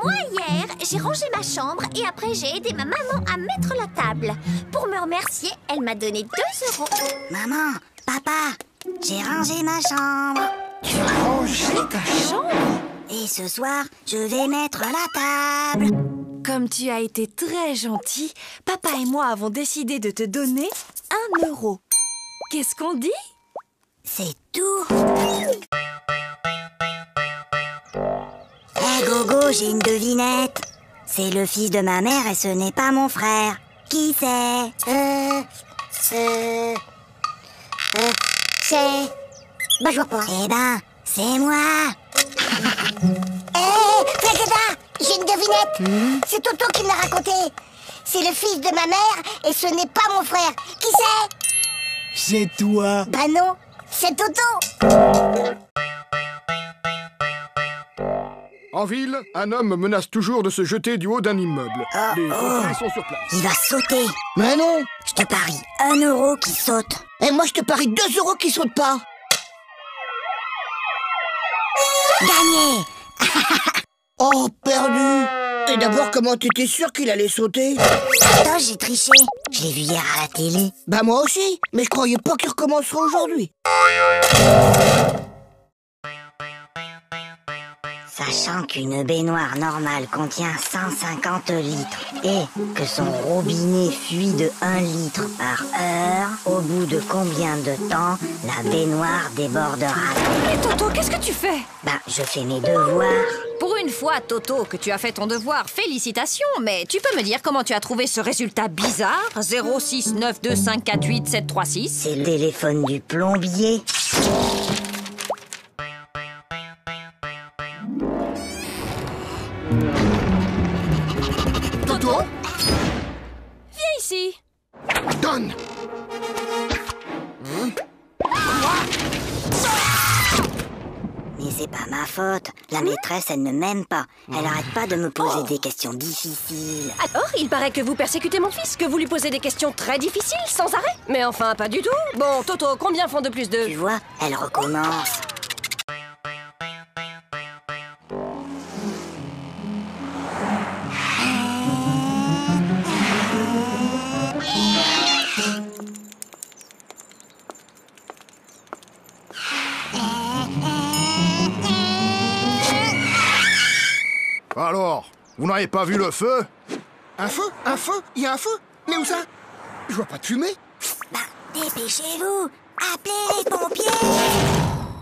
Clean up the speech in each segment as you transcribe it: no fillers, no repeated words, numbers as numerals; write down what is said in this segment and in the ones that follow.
Moi, hier, j'ai rangé ma chambre et après, j'ai aidé ma maman à mettre la table. Pour me remercier, elle m'a donné 2 €. Maman, papa, j'ai rangé ma chambre. Tu as rangé ta chambre? Et ce soir, je vais mettre la table. Comme tu as été très gentil, papa et moi avons décidé de te donner 1 €. Qu'est-ce qu'on dit? C'est tout. Hé Gogo, j'ai une devinette. C'est le fils de ma mère et ce n'est pas mon frère. Qui c'est? C'est... Bah, je vois pas. Eh ben, c'est moi. Hé, Frédéda, j'ai une devinette. C'est Toto qui me l'a raconté. C'est le fils de ma mère et ce n'est pas mon frère. Qui c'est? C'est toi. Bah non, c'est Toto. En ville, un homme menace toujours de se jeter du haut d'un immeuble. Les pompiers sont sur place. Il va sauter. Mais non. Je te parie 1 € qui saute. Et moi, je te parie 2 € qui sautent pas. Gagné. Oh, perdu. Et d'abord, comment t'étais sûr qu'il allait sauter? Attends, j'ai triché. Je l'ai vu hier à la télé. Bah moi aussi, mais je croyais pas qu'il recommencerait aujourd'hui. Sachant qu'une baignoire normale contient 150 litres et que son robinet fuit de 1 litre par heure, au bout de combien de temps la baignoire débordera? Mais Toto, qu'est-ce que tu fais? Je fais mes devoirs. Pour une fois, Toto, que tu as fait ton devoir, félicitations. Mais tu peux me dire comment tu as trouvé ce résultat bizarre? 06925487336. C'est le téléphone du plombier. Toto, Viens ici. donne. Mais c'est pas ma faute. La maîtresse, elle ne m'aime pas. Elle arrête pas de me poser des questions difficiles. Alors, il paraît que vous persécutez mon fils, que vous lui posez des questions très difficiles, sans arrêt. Mais enfin, pas du tout. Bon, Toto, combien font de plus de... Tu vois, elle recommence. Alors, vous n'avez pas vu le feu? Un feu? Un feu? Il y a un feu? Mais où ça? Je vois pas de fumée. Dépêchez-vous. Appelez les pompiers.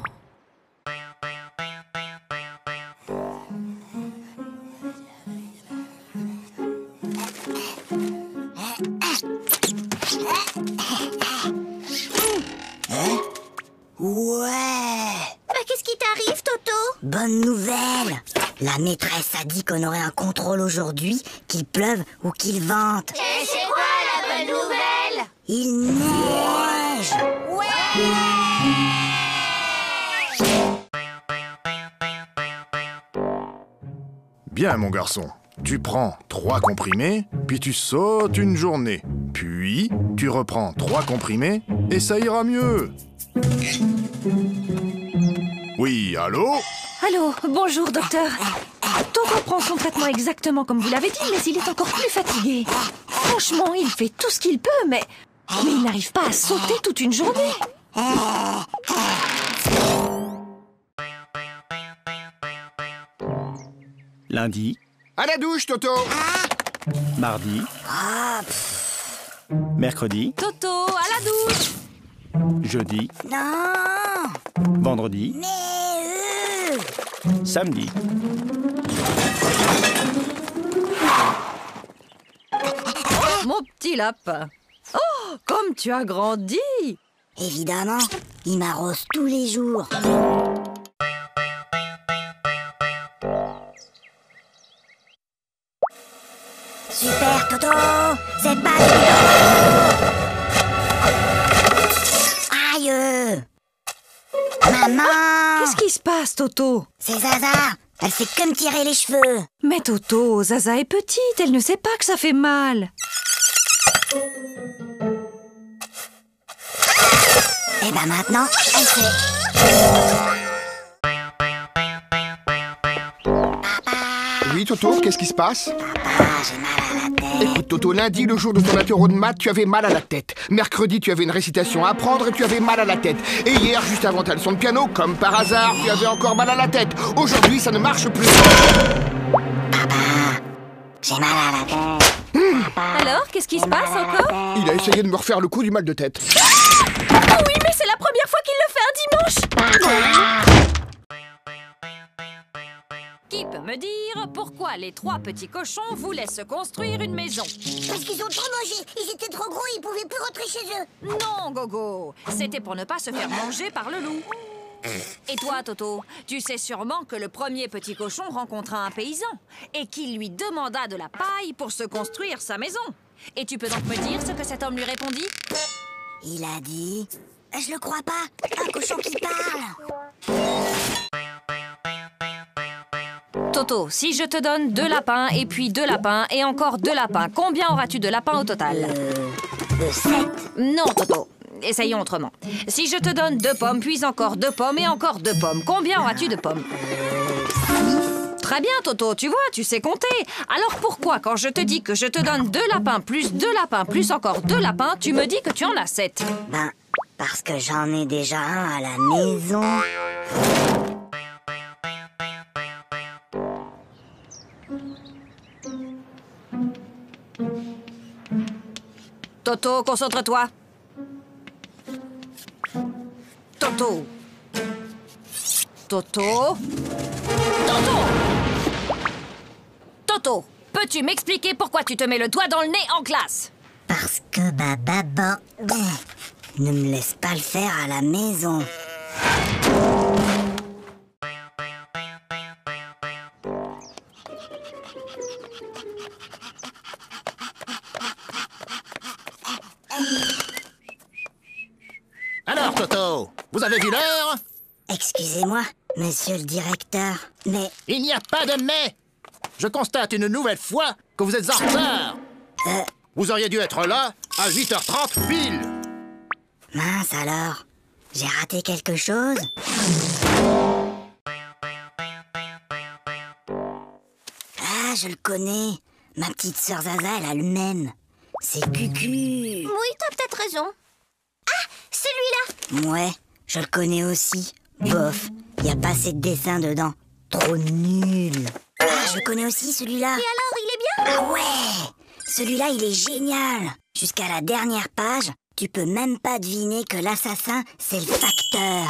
Ouais. Qu'est-ce qui t'arrive, Toto? Bonne nouvelle. La maîtresse a dit qu'on aurait un contrôle aujourd'hui, qu'il pleuve ou qu'il vente. Et c'est quoi la bonne nouvelle? Il neige. Bien, mon garçon. Tu prends 3 comprimés, puis tu sautes une journée. Puis, tu reprends 3 comprimés, et ça ira mieux. Oui, allô? Allô, bonjour, docteur. Toto prend son traitement exactement comme vous l'avez dit, mais il est encore plus fatigué. Franchement, il fait tout ce qu'il peut, mais il n'arrive pas à sauter toute une journée. Lundi, À la douche, Toto! mardi, mercredi, Toto, à la douche. jeudi, Non. vendredi, Mais samedi. Mon petit lapin. Oh, comme tu as grandi. évidemment, il m'arrose tous les jours. Super Toto, c'est pas Aïe. Maman, Qu'est-ce qui se passe, Toto? c'est Zaza. Elle fait que me tirer les cheveux. Mais Toto, Zaza est petite, elle ne sait pas que ça fait mal. Et ben maintenant, elle sait. Oui, Toto, qu'est-ce qui se passe? Papa, j'ai mal à la tête. Écoute, Toto, lundi, le jour de ton interro de maths, tu avais mal à la tête. Mercredi, tu avais une récitation à apprendre et tu avais mal à la tête. Et hier, juste avant ta leçon de piano, comme par hasard, tu avais encore mal à la tête. Aujourd'hui, ça ne marche plus. J'ai mal à la tête. Alors, qu'est-ce qui se passe encore? Il a essayé de me refaire le coup du mal de tête. Oh oui, mais c'est la première fois qu'il le fait un dimanche. Qui peut me dire pourquoi les 3 petits cochons voulaient se construire une maison? Parce qu'ils ont trop mangé. Ils étaient trop gros, ils pouvaient plus rentrer chez eux. Non, Gogo, c'était pour ne pas se faire manger par le loup. Et toi, Toto, tu sais sûrement que le premier petit cochon rencontra un paysan et qu'il lui demanda de la paille pour se construire sa maison. Et tu peux donc me dire ce que cet homme lui répondit? Il a dit... Je le crois pas, un cochon qui parle. Toto, si je te donne 2 lapins et puis 2 lapins et encore 2 lapins, combien auras-tu de lapins au total? 7. Non, Toto. Essayons autrement. Si je te donne 2 pommes, puis encore 2 pommes et encore 2 pommes, combien auras-tu de pommes? 6. Très bien, Toto, tu vois, tu sais compter. Alors pourquoi, quand je te dis que je te donne 2 lapins plus 2 lapins plus encore 2 lapins, tu me dis que tu en as 7? Ben, parce que j'en ai déjà un à la maison. Toto, concentre-toi. Toto. Toto. Toto. Toto, peux-tu m'expliquer pourquoi tu te mets le doigt dans le nez en classe? Parce que ma maman ne me laisse pas le faire à la maison. Alors, Toto, vous avez vu l'heure? Excusez-moi, monsieur le directeur, mais... Il n'y a pas de mais. Je constate une nouvelle fois que vous êtes en retard. Vous auriez dû être là à 8h30 pile. Mince alors, j'ai raté quelque chose? Ah, je le connais. Ma petite sœur Zaza, elle a le même. C'est Cucu. Oui, t'as peut-être raison. Ah, celui-là. Ouais, je le connais aussi. Bof, y a pas assez de dessins dedans. Trop nul. Ah, je le connais aussi celui-là. Et alors, il est bien? Ah ouais, celui-là, il est génial. Jusqu'à la dernière page, tu peux même pas deviner que l'assassin, c'est le facteur.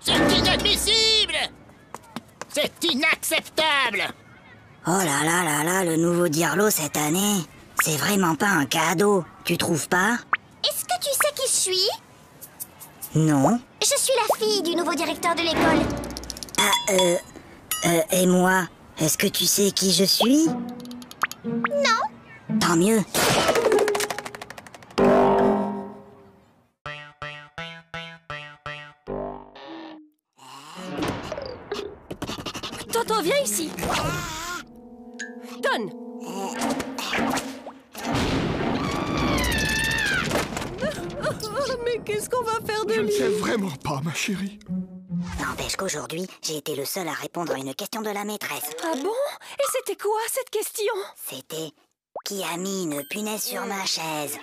C'est inadmissible. C'est inacceptable. Oh là là là là, le nouveau Dirlo cette année, c'est vraiment pas un cadeau, tu trouves pas? Est-ce que tu sais qui je suis? Non. Je suis la fille du nouveau directeur de l'école. Et moi, est-ce que tu sais qui je suis? Non. Tant mieux. Toto, viens ici. Donne. Mais qu'est-ce qu'on va faire de Je ne lui? sais vraiment pas, ma chérie. N'empêche qu'aujourd'hui, j'ai été le seul à répondre à une question de la maîtresse. Ah bon? Et c'était quoi cette question? C'était « Qui a mis une punaise sur ma chaise ?»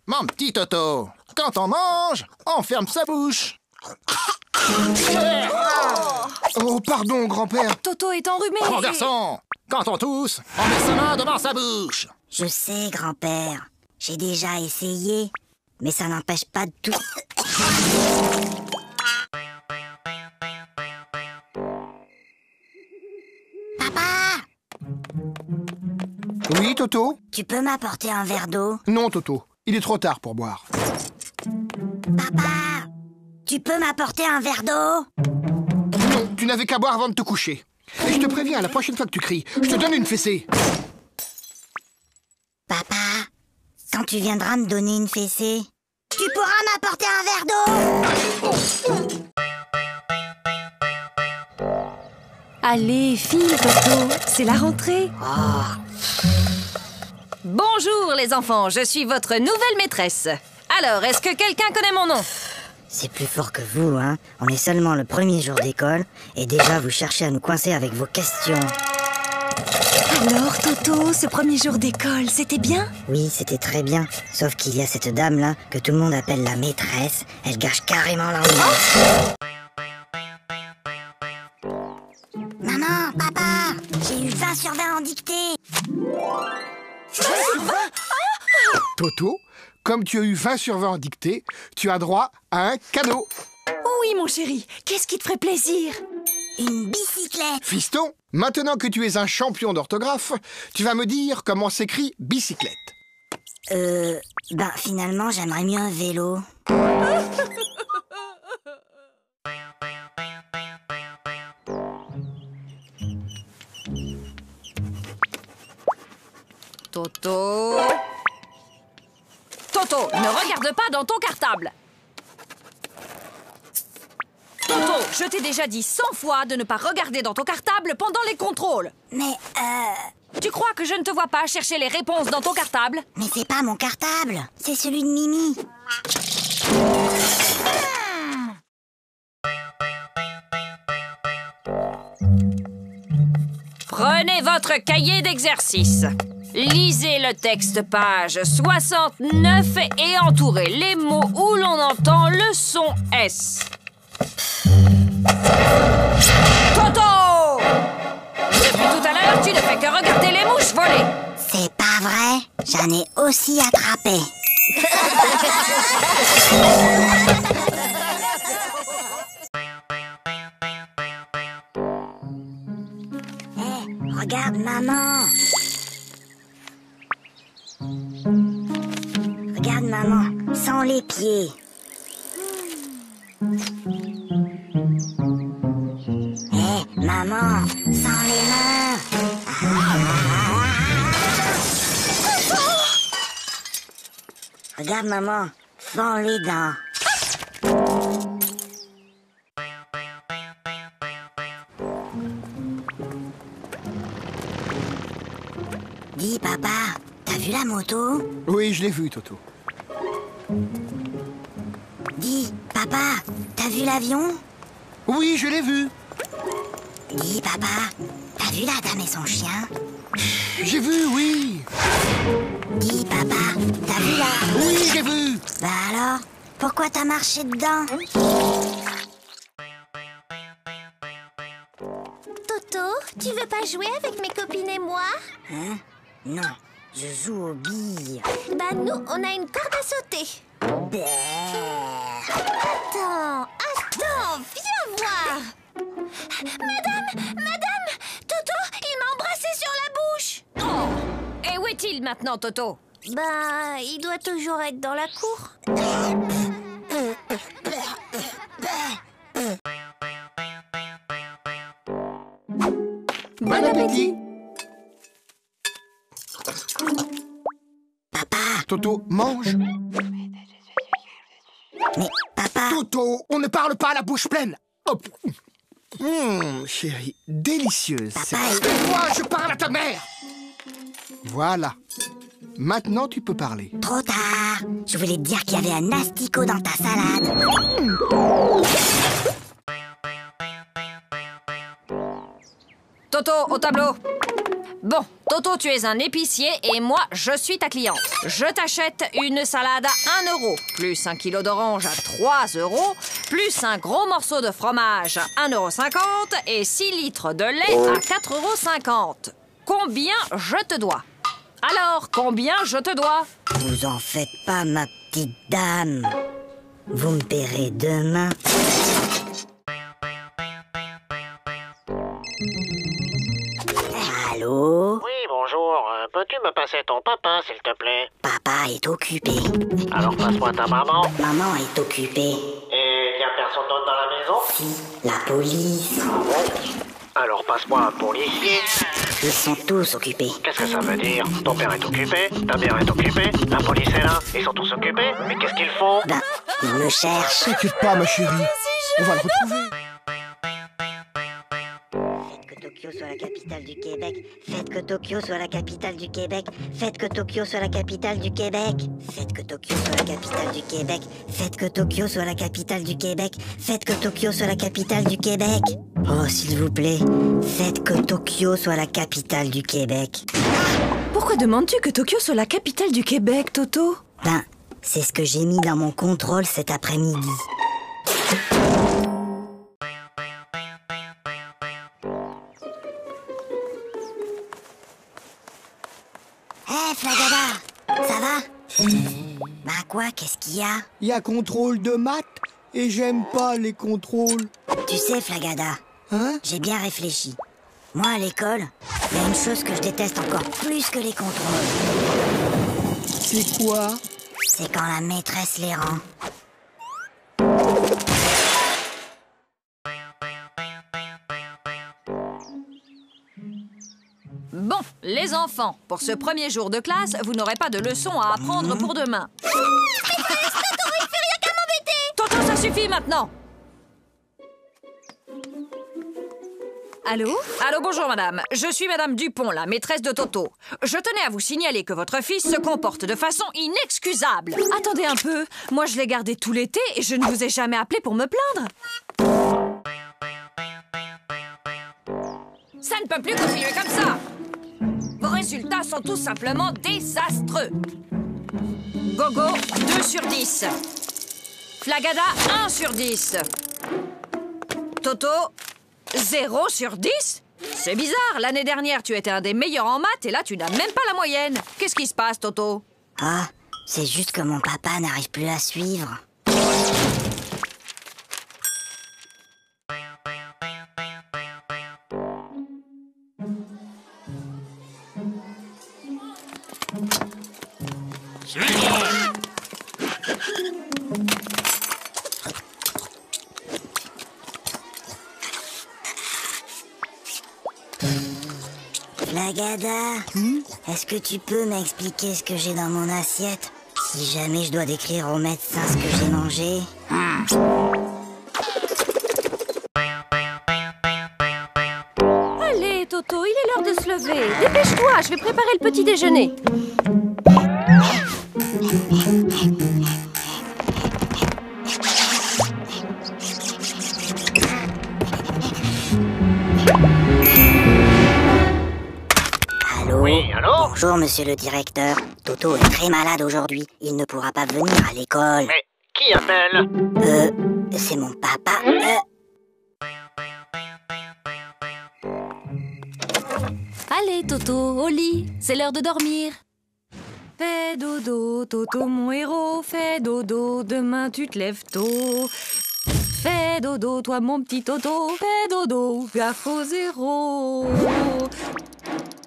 Mon petit Toto, quand on mange, on ferme sa bouche. Oh, pardon, grand-père. Toto est enrhumé. Mon garçon, quand on tousse, on met sa main devant sa bouche. Je sais, grand-père. J'ai déjà essayé, mais ça n'empêche pas de tout... Papa! Oui, Toto? Tu peux m'apporter un verre d'eau? Non, Toto. Il est trop tard pour boire. Papa! Tu peux m'apporter un verre d'eau? Non, tu n'avais qu'à boire avant de te coucher. Et je te préviens, la prochaine fois que tu cries, je te donne une fessée. Papa, quand tu viendras me donner une fessée, tu pourras m'apporter un verre d'eau? Allez, file, Toto, c'est la rentrée. Bonjour les enfants, je suis votre nouvelle maîtresse. Alors, est-ce que quelqu'un connaît mon nom? C'est plus fort que vous, hein. On est seulement le premier jour d'école et déjà vous cherchez à nous coincer avec vos questions. Alors, Toto, ce premier jour d'école, c'était bien? Oui, c'était très bien. Sauf qu'il y a cette dame-là que tout le monde appelle la maîtresse. Elle gâche carrément l'ambiance. Maman, papa, j'ai eu 20 sur 20 en dictée. Toto, comme tu as eu 20 sur 20 en dictée, tu as droit à un cadeau. Oui, mon chéri, qu'est-ce qui te ferait plaisir? Une bicyclette. Fiston, maintenant que tu es un champion d'orthographe, tu vas me dire comment s'écrit bicyclette. Finalement, j'aimerais mieux un vélo. Toto... Toto, ne regarde pas dans ton cartable. Toto, je t'ai déjà dit 100 fois de ne pas regarder dans ton cartable pendant les contrôles. Mais, Tu crois que je ne te vois pas chercher les réponses dans ton cartable? mais c'est pas mon cartable, c'est celui de Mimi. Prenez votre cahier d'exercice. Lisez le texte page 69 et entourez les mots où l'on entend le son S. Toto! Depuis tout à l'heure, tu ne fais que regarder les mouches voler. C'est pas vrai, j'en ai aussi attrapé. Regarde, maman. Regarde, maman, sans les pieds. Maman, sans les mains. Regarde, maman, sans les dents. Dis, papa, t'as vu la moto? Oui, je l'ai vu, Toto. Dis, papa, t'as vu l'avion? Oui, je l'ai vu. Dis, papa, t'as vu la dame et son chien? J'ai vu, oui. Dis, papa, t'as vu la... Oui, j'ai vu. Bah alors, pourquoi t'as marché dedans? Toto, tu veux pas jouer avec mes copines et moi? Hein? Non, je joue aux billes. Bah nous, on a une corde à sauter. Attends, viens voir. Madame, Toto, il m'a embrassé sur la bouche. Oh! Et où est-il maintenant, Toto? Bah, il doit toujours être dans la cour. Bon appétit. Papa, Toto, mange. mais papa... Toto, on ne parle pas à la bouche pleine. Hop. Chérie, délicieuse. Papa, C'est moi, je parle à ta mère. Voilà. Maintenant, tu peux parler. Trop tard. Je voulais te dire qu'il y avait un asticot dans ta salade. Toto, au tableau. Bon, Toto, tu es un épicier et moi, je suis ta cliente. Je t'achète une salade à 1 euro, plus 1 kilo d'orange à 3 euros, plus un gros morceau de fromage à 1,50 € et 6 litres de lait à 4,50 €. Combien je te dois? Alors, combien je te dois? Vous en faites pas, ma petite dame. Vous me paierez demain. Allô? Oui, bonjour. Peux-tu me passer ton papa, s'il te plaît? Papa est occupé. Alors passe-moi ta maman. Maman est occupée. Et y a personne d'autre dans la maison? Si, la police. Alors passe-moi un policier. Ils sont tous occupés. Qu'est-ce que ça veut dire? Ton père est occupé, ta mère est occupée, la police est là, ils sont tous occupés. Mais qu'est-ce qu'ils font? Ben, ils me cherchent. T'inquiète pas, ma chérie. On va le retrouver. Que de Tokyo soit la capitale du Québec. Faites que Tokyo soit la capitale du Québec. Faites que Tokyo soit la capitale du Québec. Faites que Tokyo soit la capitale du Québec. Faites que Tokyo soit la capitale du Québec. Faites que Tokyo soit la capitale du Québec. Oh, s'il vous plaît, faites que Tokyo soit la capitale du Québec. Pourquoi demandes-tu que Tokyo soit la capitale du Québec, Toto? Ben, c'est ce que j'ai mis dans mon contrôle cet après-midi. Hé, Flagada, ça va? Ben quoi, qu'est-ce qu'il y a? Il y a contrôle de maths et j'aime pas les contrôles. Tu sais, Flagada, j'ai bien réfléchi. Moi, à l'école, il y a une chose que je déteste encore plus que les contrôles. C'est quoi? C'est quand la maîtresse les rend. Bon, les enfants, pour ce premier jour de classe, vous n'aurez pas de leçons à apprendre pour demain. Toto, ça suffit maintenant. Allô? Allô, bonjour madame. Je suis madame Dupont, la maîtresse de Toto. Je tenais à vous signaler que votre fils se comporte de façon inexcusable. Attendez un peu. Moi, je l'ai gardé tout l'été et je ne vous ai jamais appelé pour me plaindre. Ça ne peut plus continuer comme ça. Vos résultats sont tout simplement désastreux. Gogo, 2 sur 10. Flagada, 1 sur 10. Toto, 0 sur 10? C'est bizarre, l'année dernière, tu étais un des meilleurs en maths et là, tu n'as même pas la moyenne. Qu'est-ce qui se passe, Toto? Ah, c'est juste que mon papa n'arrive plus à suivre. Flagada, est-ce que tu peux m'expliquer ce que j'ai dans mon assiette? Si jamais je dois décrire au médecin ce que j'ai mangé. Allez, Toto, il est l'heure de se lever. Dépêche-toi, je vais préparer le petit déjeuner. Oui, allô? Bonjour, monsieur le directeur. Toto est très malade aujourd'hui. Il ne pourra pas venir à l'école. Mais qui appelle? C'est mon papa. Allez, Toto, au lit. C'est l'heure de dormir. Fais dodo, Toto, mon héros. Fais dodo, demain tu te lèves tôt. Fais dodo, toi mon petit Toto. Fais dodo, gaffe au 0.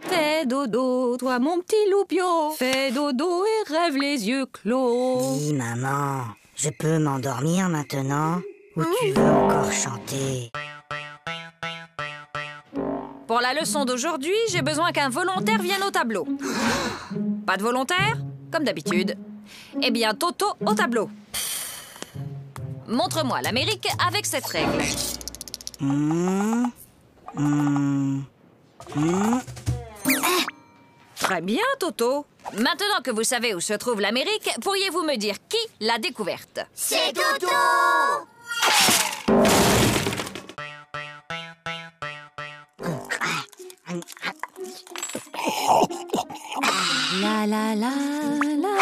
Fais dodo, toi mon petit loupio. Fais dodo et rêve les yeux clos. Oui, maman. Je peux m'endormir maintenant? Ou tu veux encore chanter? Pour la leçon d'aujourd'hui, j'ai besoin qu'un volontaire vienne au tableau. Pas de volontaire? Comme d'habitude. Eh bien, Toto au tableau. Montre-moi l'Amérique avec cette règle. Très bien, Toto. Maintenant que vous savez où se trouve l'Amérique, pourriez-vous me dire qui l'a découverte? C'est Toto! La la la la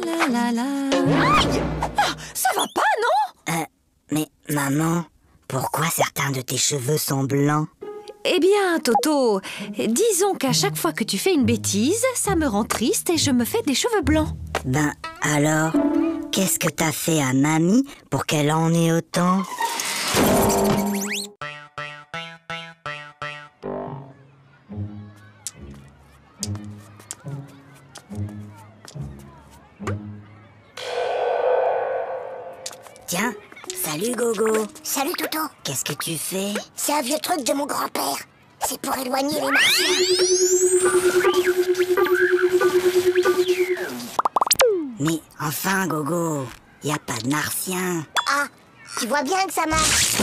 la la la. Aïe! Ah, ça va pas, non? Mais maman, pourquoi certains de tes cheveux sont blancs? Eh bien, Toto, disons qu'à chaque fois que tu fais une bêtise, ça me rend triste et je me fais des cheveux blancs. Ben alors, qu'est-ce que t'as fait à mamie pour qu'elle en ait autant? Tiens, salut Gogo. Salut Toto. Qu'est-ce que tu fais? C'est un vieux truc de mon grand-père. C'est pour éloigner les martiens. Mais enfin Gogo, y a pas de martiens. Ah, tu vois bien que ça marche.